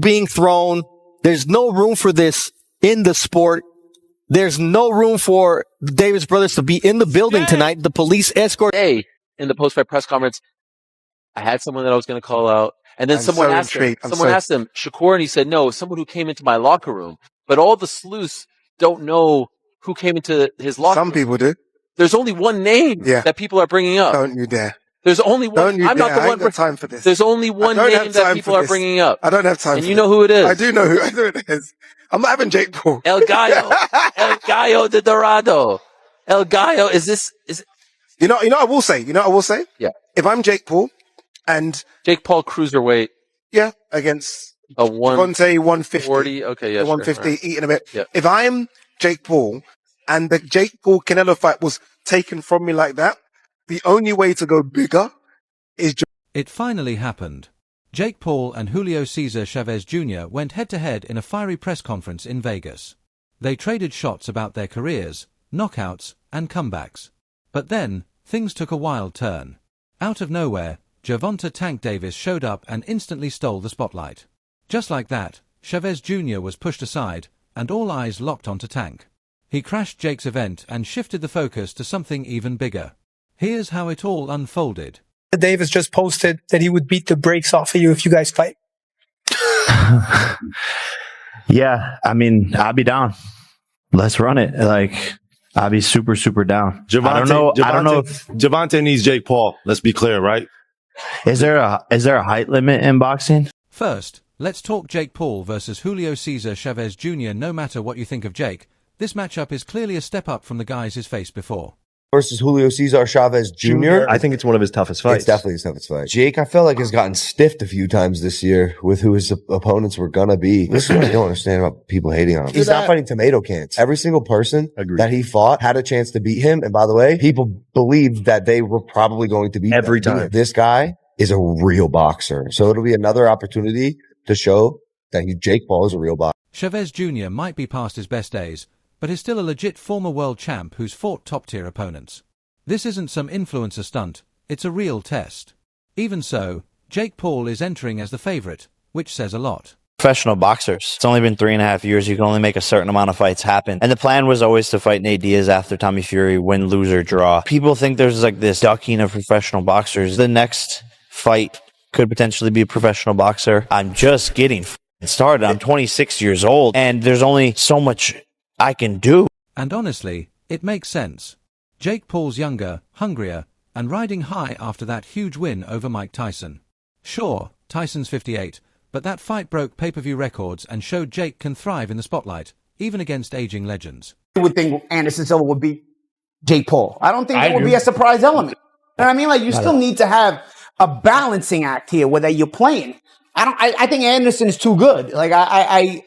being thrown. There's no room for this in the sport. There's no room for the Davis brothers to be in the building tonight. The police escort. Hey, in the post-fight press conference, I had someone that I was going to call out. And then someone asked him, Shakur, and he said, no, someone who came into my locker room. But all the sleuths don't know who came into his locker room. Some people do. There's only one name that people are bringing up. Don't you dare. There's only one. I'm not the one. I ain't got time for this. There's only one name that people are bringing up. I don't have time. And you know who it is. I do know who it is. I'm not having Jake Paul. El Gallo de Dorado. El Gallo, is You know what I will say? Yeah. If I'm Jake Paul and Jake Paul cruiserweight. Yeah, against Gervonta 150. 40, okay, yeah, 150, right. eating a bit. Yeah. If I'm Jake Paul and the Jake Paul Canelo fight was taken from me like that, the only way to go bigger is... It finally happened. Jake Paul and Julio Cesar Chavez Jr. went head-to-head in a fiery press conference in Vegas. They traded shots about their careers, knockouts, and comebacks. But then, things took a wild turn. Out of nowhere, Gervonta "Tank" Davis showed up and instantly stole the spotlight. Just like that, Chavez Jr. was pushed aside, and all eyes locked onto Tank. He crashed Jake's event and shifted the focus to something even bigger. Here's how it all unfolded. Davis just posted that he would beat the brakes off of you if you guys fight. Yeah, I mean, I'll be down. Let's run it. I'll be super, super down. I don't know if Gervonta needs Jake Paul. Let's be clear, right? Is there a height limit in boxing? First, let's talk Jake Paul versus Julio Cesar Chavez Jr. No matter what you think of Jake, this matchup is clearly a step up from the guys he's faced before. Versus Julio Cesar Chavez Jr. I think it's one of his toughest fights. It's definitely his toughest fight. Jake, I feel like, has gotten stiffed a few times this year with who his opponents were gonna be. This is what I don't understand about people hating on him. He's not fighting tomato cans. Every single person that he fought had a chance to beat him. And by the way, people believed that they were probably going to beat him every time. This guy is a real boxer. So it'll be another opportunity to show that Jake Paul is a real boxer. Chavez Jr. might be past his best days, but is still a legit former world champ who's fought top-tier opponents. This isn't some influencer stunt, it's a real test. Even so, Jake Paul is entering as the favorite, which says a lot. Professional boxers. It's only been 3.5 years. You can only make a certain amount of fights happen. And the plan was always to fight Nate Diaz after Tommy Fury, win, lose, or draw. People think there's this ducking of professional boxers. The next fight could potentially be a professional boxer. I'm just getting started. I'm 26 years old, and there's only so much I can do. And honestly, it makes sense. Jake Paul's younger, hungrier, and riding high after that huge win over Mike Tyson. Sure, Tyson's 58, but that fight broke pay-per-view records and showed Jake can thrive in the spotlight, even against aging legends. I would think Anderson Silva would beat Jake Paul. I don't think there would be a surprise element. You know what I mean? You still need to have a balancing act here where you're playing. I think Anderson is too good. I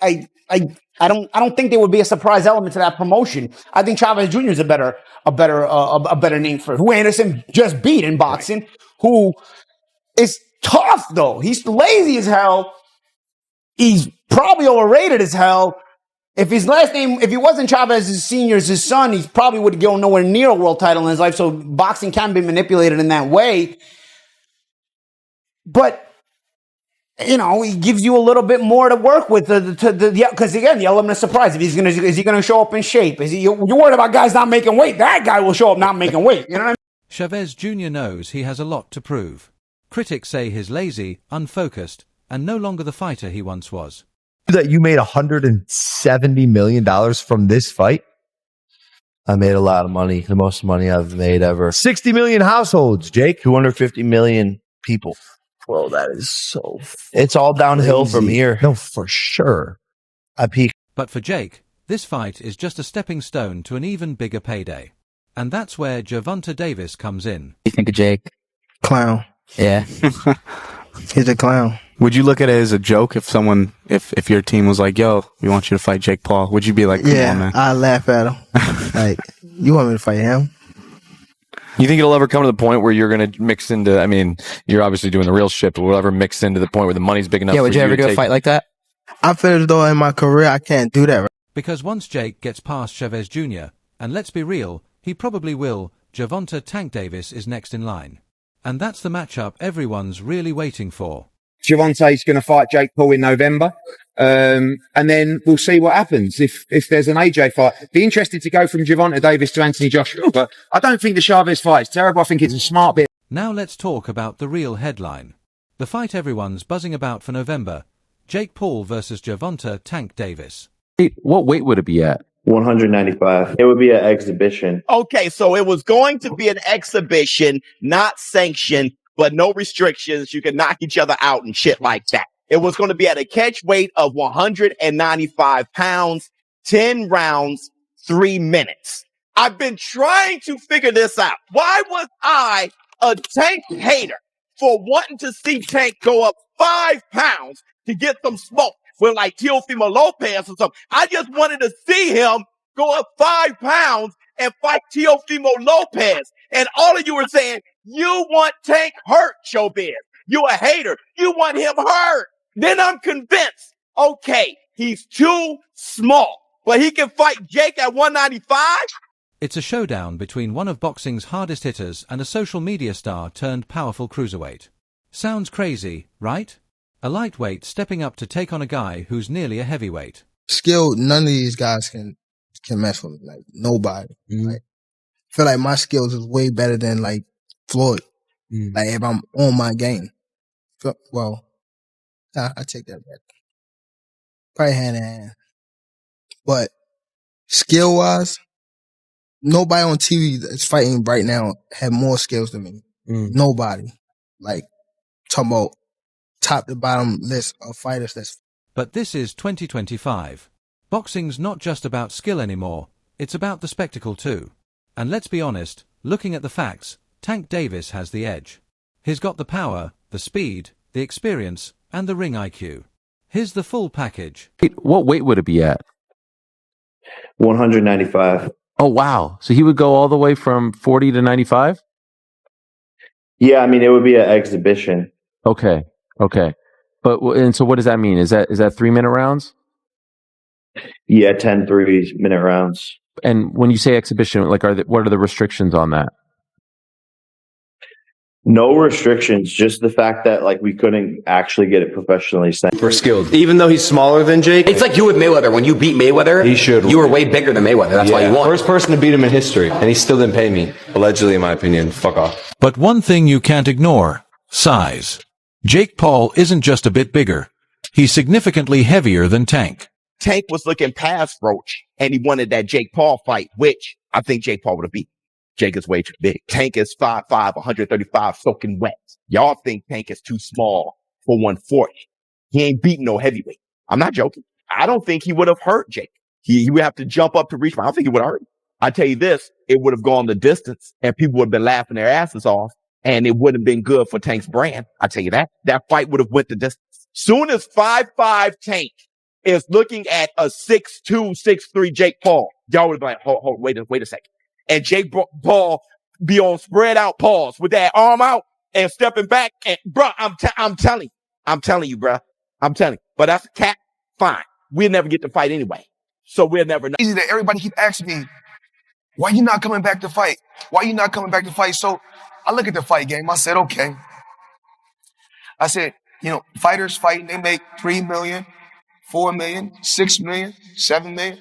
don't think there would be a surprise element to that promotion. I think Chavez Jr. is a better name for who Anderson just beat in boxing, who is tough though. He's lazy as hell. He's probably overrated as hell. If he wasn't Chavez Sr.'s his son, he probably would go nowhere near a world title in his life. So boxing can be manipulated in that way. But he gives you a little bit more to work with because again, the element of surprise. If is he gonna show up in shape? You're worried about guys not making weight? That guy will show up not making weight. You know what I mean? Chavez Jr. knows he has a lot to prove. Critics say he's lazy, unfocused, and no longer the fighter he once was. That you made $170 million from this fight? I made a lot of money, the most money I've made ever. 60 million households, Jake. 250 million people. Bro, that is so It's all downhill from here. No, for sure. I peaked. But for Jake, this fight is just a stepping stone to an even bigger payday. And that's where Gervonta Davis comes in. What do you think of Jake? Clown. Yeah. He's a clown. Would you look at it as a joke if your team was like, yo, we want you to fight Jake Paul? Would you be like, come on, man? I'd laugh at him. You want me to fight him? You think it'll ever come to the point where you're going to mix into, you're obviously doing the real shit, but will it ever mix into the point where the money's big enough? Yeah, would you ever do a fight like that? I feel as though in my career, I can't do that. Right? Because once Jake gets past Chavez Jr., and let's be real, he probably will, Gervonta "Tank" Davis is next in line. And that's the matchup everyone's really waiting for. Gervonta's going to fight Jake Paul in November. And then we'll see what happens if there's an AJ fight. Be interested to go from Gervonta Davis to Anthony Joshua, but I don't think the Chavez fight is terrible. I think it's a smart bit. Now let's talk about the real headline. The fight everyone's buzzing about for November. Jake Paul versus Gervonta Tank Davis. What weight would it be at? 195. It would be an exhibition. Okay, so it was going to be an exhibition, not sanctioned, but no restrictions. You could knock each other out and shit like that. It was going to be at a catch weight of 195 pounds, 10 rounds, 3 minutes. I've been trying to figure this out. Why was I a Tank hater for wanting to see Tank go up 5 pounds to get some smoke with like Teofimo Lopez or something? I just wanted to see him go up 5 pounds and fight Teofimo Lopez. And all of you were saying, you want Tank hurt, Showbiz. You a hater. You want him hurt. Then I'm convinced, okay, he's too small, but he can fight Jake at 195? It's a showdown between one of boxing's hardest hitters and a social media star turned powerful cruiserweight. Sounds crazy, right? A lightweight stepping up to take on a guy who's nearly a heavyweight. Skill, none of these guys can mess with me. Like, nobody. Like, I feel like my skills is way better than, like, Floyd. Like, if I'm on my game. Well, I take that back. Probably hand in hand. But skill-wise, nobody on TV that's fighting right now have more skills than me. Nobody. Like, talking about top to bottom list of fighters that's... But this is 2025. Boxing's not just about skill anymore, it's about the spectacle too. And let's be honest, looking at the facts, Tank Davis has the edge. He's got the power, the speed, the experience, and the ring IQ. Here's the full package. What weight would it be at? 195. Oh, wow. So he would go all the way from 40 to 95? Yeah, I mean, it would be an exhibition. Okay. But, and so what does that mean? Is that 3-minute rounds? Yeah, 10 3-minute rounds. And when you say exhibition, like, what are the restrictions on that? No restrictions, just the fact that like we couldn't actually get it professionally signed. We're skilled. Even though he's smaller than Jake. It's like you with Mayweather. When you beat Mayweather, you were way bigger than Mayweather. That's why you won. First person to beat him in history, and he still didn't pay me. Allegedly, in my opinion. Fuck off. But one thing you can't ignore, size. Jake Paul isn't just a bit bigger. He's significantly heavier than Tank. Tank was looking past Roach, and he wanted that Jake Paul fight, which I think Jake Paul would have beat. Jake is way too big. Tank is 5'5", 135, soaking wet. Y'all think Tank is too small for 140. He ain't beating no heavyweight. I'm not joking. I don't think he would have hurt Jake. He would have to jump up to reach him. I don't think he would have hurt him. I tell you this, it would have gone the distance, and people would have been laughing their asses off, and it wouldn't have been good for Tank's brand. I tell you that. That fight would have went the distance. Soon as 5'5" Tank is looking at a 6'2", 6'3" Jake Paul, y'all would be like, hold, wait a second. And Jake Paul be on spread out paws with that arm out and stepping back. And bro, I'm telling you, bro. I'm telling you. But that's a cat. Fine. We'll never get to fight anyway. So we'll never know. Easy that everybody keep asking me, why you not coming back to fight? Why you not coming back to fight? So I look at the fight game. I said, okay. I said, fighters fighting, they make 3 million, 4 million, 6 million, 7 million.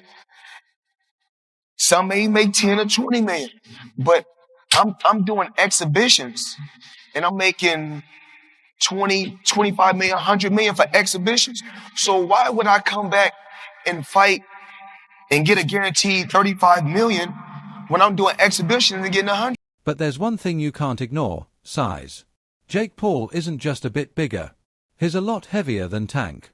Some may make 10 or 20 million, but I'm doing exhibitions and I'm making 20, 25 million, 100 million for exhibitions. So why would I come back and fight and get a guaranteed 35 million when I'm doing exhibitions and getting 100? But there's one thing you can't ignore, size. Jake Paul isn't just a bit bigger. He's a lot heavier than Tank.